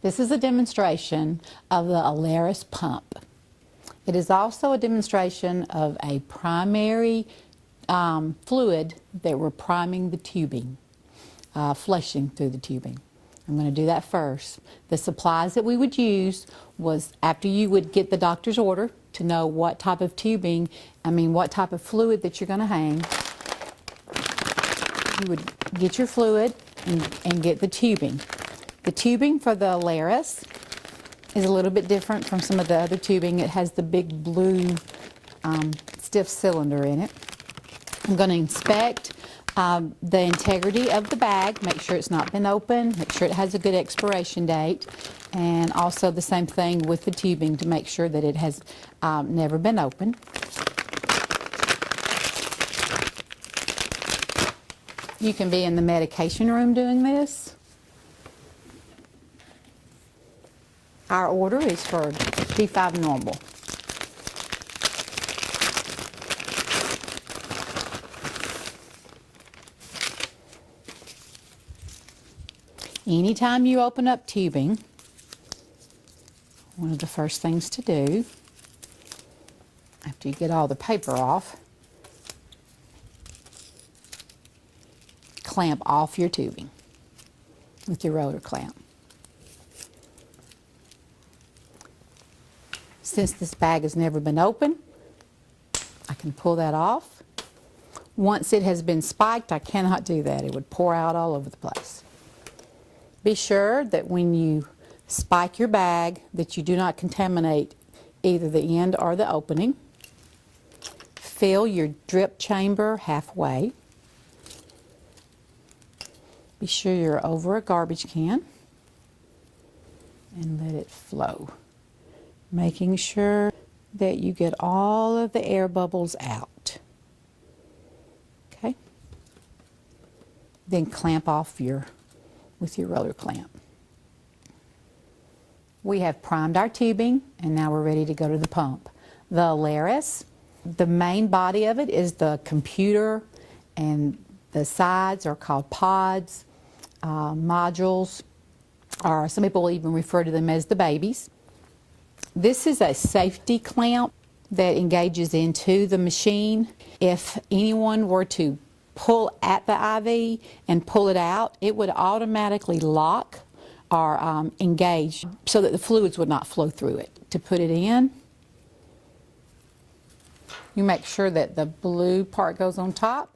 This is a demonstration of the Alaris pump. It is also a demonstration of a primary fluid that we're priming the tubing, flushing through the tubing. I'm going to do that first. The supplies that we would use was after you would get the doctor's order to know what type of tubing, what type of fluid that you're going to hang. You would get your fluid and get the tubing. The tubing for the Alaris is a little bit different from some of the other tubing. It has the big blue stiff cylinder in it. I'm going to inspect the integrity of the bag, make sure it's not been opened, make sure it has a good expiration date, and also the same thing with the tubing to make sure that it has never been opened. You can be in the medication room doing this. Our order is for D5 normal. Anytime you open up tubing, one of the first things to do, after you get all the paper off, clamp off your tubing with your roller clamp. Since this bag has never been opened, I can pull that off. Once it has been spiked, I cannot do that. It would pour out all over the place. Be sure that when you spike your bag that you do not contaminate either the end or the opening. Fill your drip chamber halfway. Be sure you're over a garbage can and let it flow, making sure that you get all of the air bubbles out. Okay? Then clamp off with your roller clamp. We have primed our tubing and now we're ready to go to the pump. The Alaris, the main body of it is the computer, and the sides are called pods, modules, or some people even refer to them as the babies. This is a safety clamp that engages into the machine. If anyone were to pull at the IV and pull it out, it would automatically lock or engage so that the fluids would not flow through it. To put it in, you make sure that the blue part goes on top,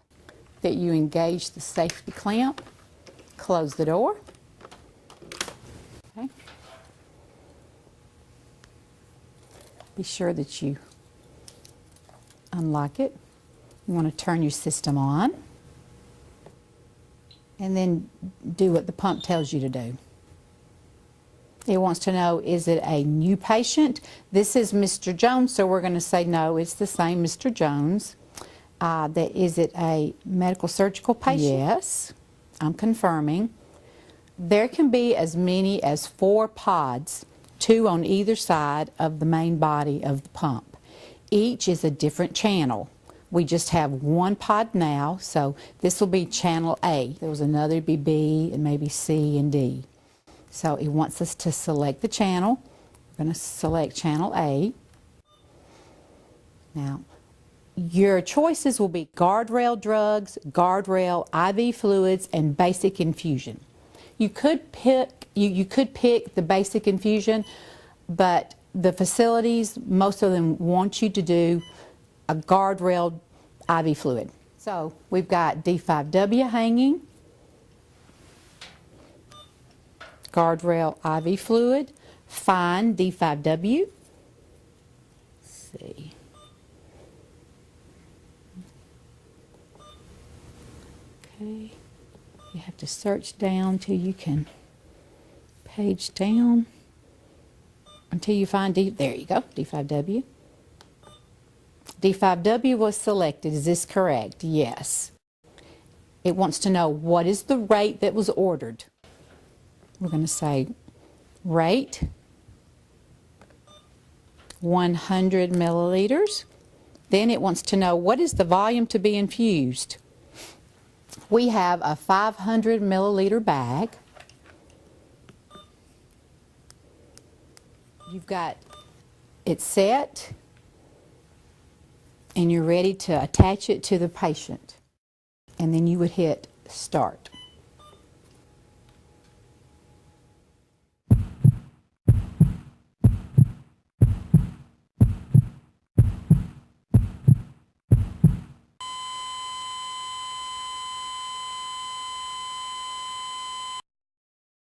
that you engage the safety clamp, close the door. Okay. Be sure that you unlock it. You want to turn your system on and then do what the pump tells you to do. It wants to know, is it a new patient? This is Mr. Jones, so we're going to say no, it's the same Mr. Jones. Is it a medical surgical patient? Yes, I'm confirming. There can be as many as 4 pods, 2 on either side of the main body of the pump. Each is a different channel. We just have 1 pod now, so this will be channel A. There was another, it'd be B, and maybe C and D. So it wants us to select the channel. We're going to select channel A. Now, your choices will be guardrail drugs, guardrail IV fluids, and basic infusion. You could pick the basic infusion, but the facilities, most of them want you to do a guardrail IV fluid. So we've got D5W hanging, guardrail IV fluid, fine D5W. Let's see. Okay. You have to search down till you can page down until you find there you go, D5W. D5W was selected. Is this correct? Yes. It wants to know what is the rate that was ordered. We're going to say rate 100 milliliters. Then it wants to know what is the volume to be infused. We have a 500 milliliter bag. You've got it set, and you're ready to attach it to the patient. And then you would hit start.